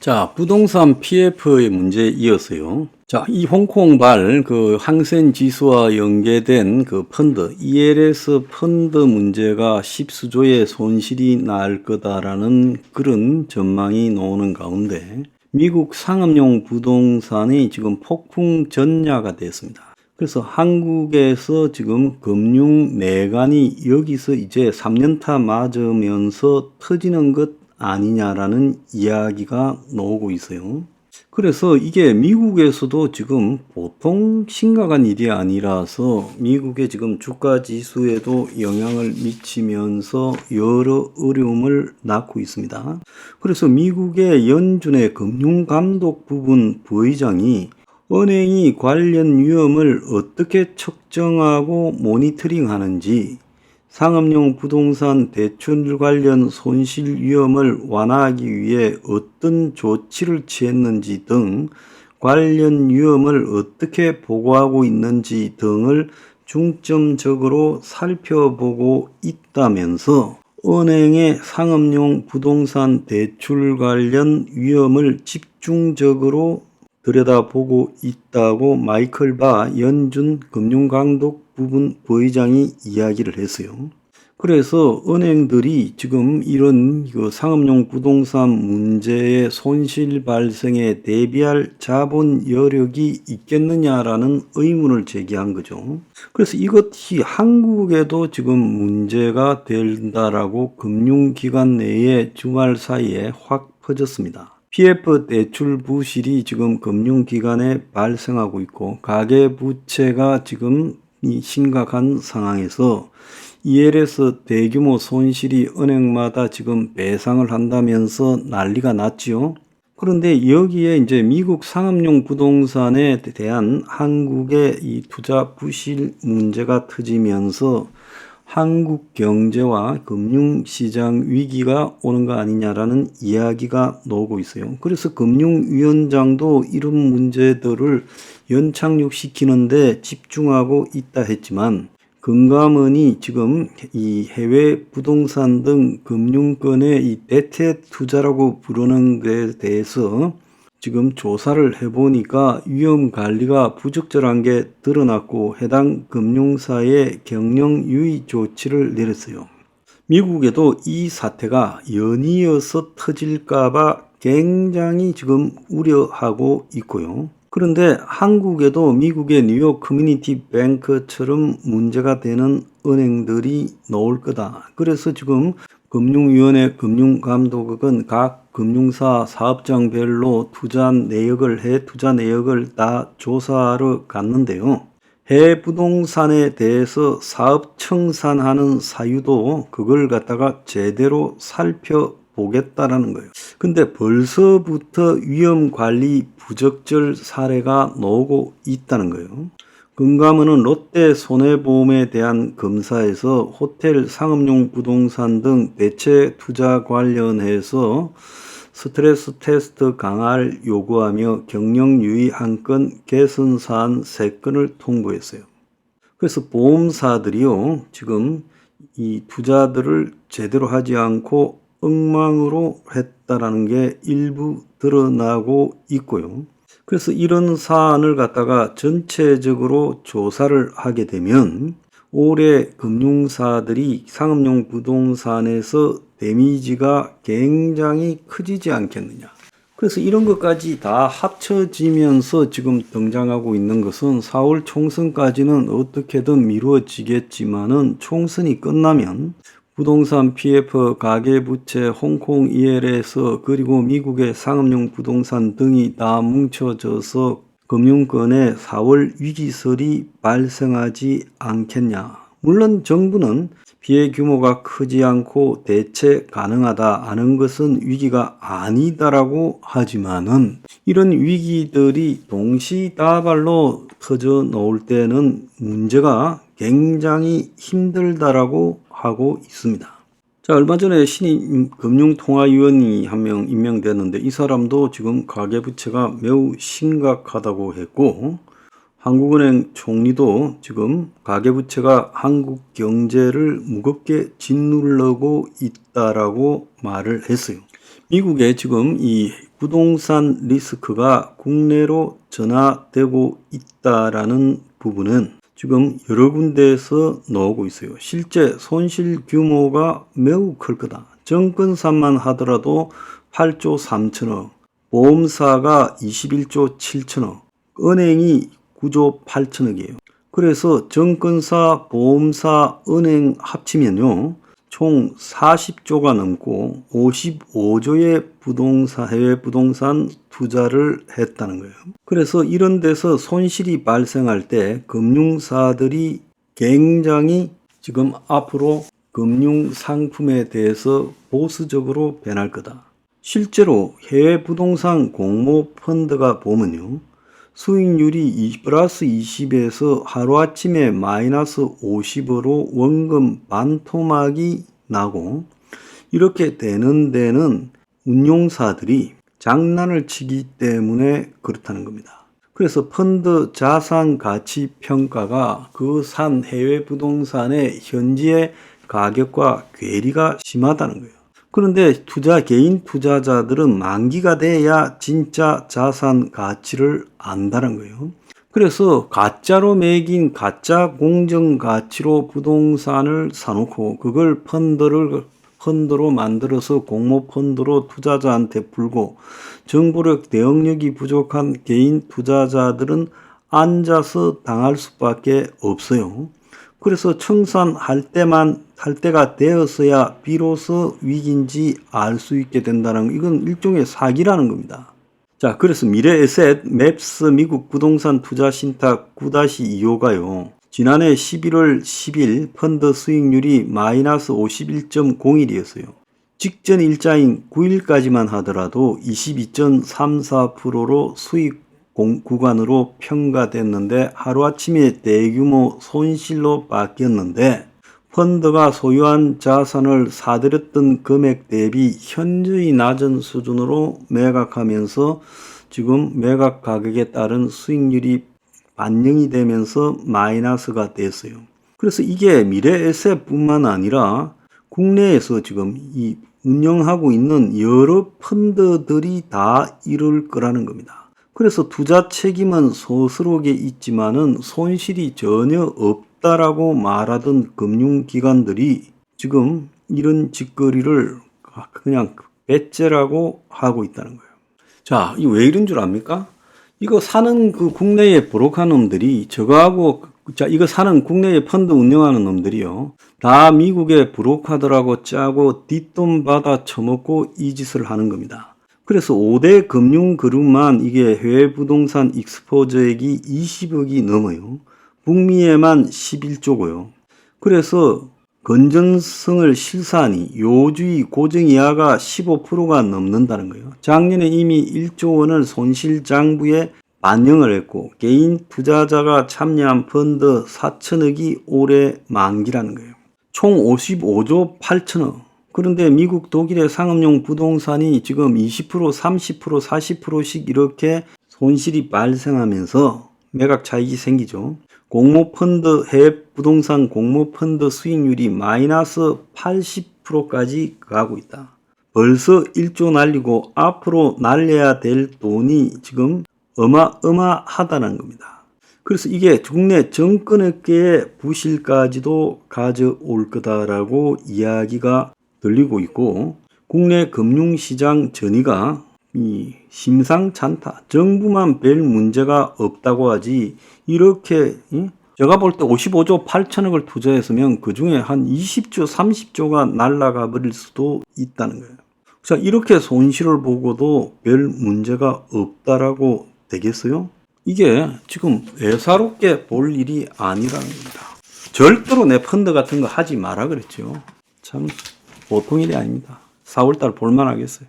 자, 부동산 PF의 문제에 이어서요. 자, 이 홍콩발 항센 지수와 연계된 펀드, ELS 펀드 문제가 십수조의 손실이 날 거다라는 그런 전망이 나오는 가운데 미국 상업용 부동산이 지금 폭풍 전야가 됐습니다. 그래서 한국에서 지금 금융 내관이 여기서 이제 3년타 맞으면서 터지는 것 아니냐라는 이야기가 나오고 있어요. 그래서 이게 미국에서도 지금 보통 심각한 일이 아니라서 미국의 지금 주가 지수에도 영향을 미치면서 여러 어려움을 낳고 있습니다. 그래서 미국의 연준의 금융감독 부분 부의장이 은행이 관련 위험을 어떻게 측정하고 모니터링하는지, 상업용 부동산 대출 관련 손실 위험을 완화하기 위해 어떤 조치를 취했는지 등 관련 위험을 어떻게 보고하고 있는지 등을 중점적으로 살펴보고 있다면서 은행의 상업용 부동산 대출 관련 위험을 집중적으로 들여다보고 있다고 마이클 바 연준 금융감독 부분 부의장이 이야기를 했어요. 그래서 은행들이 지금 이런 상업용 부동산 문제의 손실 발생에 대비할 자본 여력이 있겠느냐라는 의문을 제기한 거죠. 그래서 이것이 한국에도 지금 문제가 된다라고 금융기관 내에 주말 사이에 확 퍼졌습니다. PF 대출 부실이 지금 금융기관에 발생하고 있고 가계부채가 지금 이 심각한 상황에서 ELS 대규모 손실이 은행마다 지금 배상을 한다면서 난리가 났지요. 그런데 여기에 이제 미국 상업용 부동산에 대한 한국의 이 투자 부실 문제가 터지면서 한국 경제와 금융시장 위기가 오는 거 아니냐라는 이야기가 나오고 있어요. 그래서 금융위원장도 이런 문제들을 연착륙시키는데 집중하고 있다 했지만 금감원이 지금 이 해외 부동산 등 금융권의 이 대체 투자라고 부르는 것에 대해서 지금 조사를 해보니까 위험 관리가 부적절한 게 드러났고 해당 금융사에 경영 유의 조치를 내렸어요. 미국에도 이 사태가 연이어서 터질까봐 굉장히 지금 우려하고 있고요. 그런데 한국에도 미국의 뉴욕 커뮤니티 뱅크처럼 문제가 되는 은행들이 나올 거다. 그래서 지금 금융위원회 금융감독은 각 금융사 사업장별로 투자 내역을 다 조사하러 갔는데요. 해외 부동산에 대해서 사업 청산하는 사유도 그걸 갖다가 제대로 살펴보겠다라는 거예요. 근데 벌써부터 위험 관리 부적절 사례가 나오고 있다는 거예요. 금감원은 롯데 손해보험에 대한 검사에서 호텔, 상업용 부동산 등 대체 투자 관련해서 스트레스 테스트 강화를 요구하며 경영 유의 1건, 개선 사안 3건을 통보했어요. 그래서 보험사들이요, 지금 이 투자들을 제대로 하지 않고 엉망으로 했다라는 게 일부 드러나고 있고요. 그래서 이런 사안을 갖다가 전체적으로 조사를 하게 되면 올해 금융사들이 상업용 부동산에서 데미지가 굉장히 커지지 않겠느냐. 그래서 이런 것까지 다 합쳐지면서 지금 등장하고 있는 것은 4월 총선까지는 어떻게든 미루어지겠지만은 총선이 끝나면 부동산 PF, 가계부채, 홍콩 ELS 그리고 미국의 상업용 부동산 등이 다 뭉쳐져서 금융권에 4월 위기설이 발생하지 않겠냐. 물론 정부는 피해 규모가 크지 않고 대체 가능하다 하는 것은 위기가 아니다라고 하지만은 이런 위기들이 동시다발로 터져 나올 때는 문제가 굉장히 힘들다라고 하고 있습니다. 자, 얼마 전에 신임 금융통화위원이 한 명 임명됐는데 이 사람도 지금 가계부채가 매우 심각하다고 했고 한국은행 총리도 지금 가계부채가 한국 경제를 무겁게 짓누르고 있다라고 말을 했어요. 미국의 지금 이 부동산 리스크가 국내로 전화되고 있다라는 부분은 지금 여러 군데에서 나오고 있어요. 실제 손실 규모가 매우 클 거다. 정건사만 하더라도 8조 3천억, 보험사가 21조 7천억, 은행이 9조 8천억이에요. 그래서 정건사, 보험사, 은행 합치면요, 총 40조가 넘고 55조의 해외 부동산 투자를 했다는 거예요. 그래서 이런 데서 손실이 발생할 때 금융사들이 굉장히 지금 앞으로 금융 상품에 대해서 보수적으로 변할 거다. 실제로 해외 부동산 공모 펀드가 보면요, 수익률이 플러스 20에서 하루아침에 마이너스 50으로 원금 반토막이 나고, 이렇게 되는 데는 운용사들이 장난을 치기 때문에 그렇다는 겁니다. 그래서 펀드 자산 가치 평가가 그 산 해외 부동산의 현지의 가격과 괴리가 심하다는 거예요. 그런데 개인 투자자들은 만기가 돼야 진짜 자산 가치를 안다는 거예요. 그래서 가짜로 매긴 가짜 공정 가치로 부동산을 사놓고 그걸 펀드로 만들어서 공모 펀드로 투자자한테 풀고, 정보력 내역력이 부족한 개인 투자자들은 앉아서 당할 수밖에 없어요. 그래서 청산할 때가 되었어야 비로소 위기인지 알 수 있게 된다는, 이건 일종의 사기라는 겁니다. 자, 그래서 미래에셋 맵스 미국 부동산 투자 신탁 9-25가요. 지난해 11월 10일 펀드 수익률이 마이너스 51.01이었어요. 직전 일자인 9일까지만 하더라도 22.34%로 수익 구간으로 평가됐는데 하루아침에 대규모 손실로 바뀌었는데, 펀드가 소유한 자산을 사들였던 금액 대비 현저히 낮은 수준으로 매각하면서 지금 매각 가격에 따른 수익률이 반영이 되면서 마이너스가 됐어요. 그래서 이게 미래에셋뿐만 아니라 국내에서 지금 이 운영하고 있는 여러 펀드들이 다 이럴 거라는 겁니다. 그래서 투자 책임은 스스로에게 있지만은 손실이 전혀 없다라고 말하던 금융기관들이 지금 이런 짓거리를 그냥 배째라고 하고 있다는 거예요. 자, 이거 왜 이런 줄 압니까? 이거 사는 그 국내의 브로커 놈들이 이거 사는 국내의 펀드 운영하는 놈들이요, 다 미국의 브로커들하고 짜고 뒷돈 받아 처먹고 이 짓을 하는 겁니다. 그래서 5대 금융그룹만 이게 해외 부동산 익스포저액이 20억이 넘어요. 북미에만 11조고요. 그래서 건전성을 실사하니 요주의 고정 이하가 15%가 넘는다는 거예요. 작년에 이미 1조 원을 손실 장부에 반영을 했고, 개인 투자자가 참여한 펀드 4천억이 올해 만기라는 거예요. 총 55조 8천억. 그런데 미국, 독일의 상업용 부동산이 지금 20%, 30%, 40%씩 이렇게 손실이 발생하면서 매각 차익이 생기죠. 공모펀드, 해외 부동산 공모펀드 수익률이 마이너스 80%까지 가고 있다. 벌써 1조 날리고 앞으로 날려야 될 돈이 지금 어마어마하다는 겁니다. 그래서 이게 국내 정권업계의 부실까지도 가져올 거다라고 이야기가 들리고 있고, 국내 금융시장 전이가 심상찮다. 정부만 별 문제가 없다고 하지, 이렇게 제가 볼 때 55조 8천억을 투자했으면 그 중에 한 20조 30조가 날아가 버릴 수도 있다는 거예요. 자, 이렇게 손실을 보고도 별 문제가 없다라고 되겠어요? 이게 지금 애사롭게 볼 일이 아니라는 겁니다. 절대로 내 펀드 같은 거 하지 마라 그랬죠. 참 보통 일이 아닙니다. 4월달 볼만하겠어요.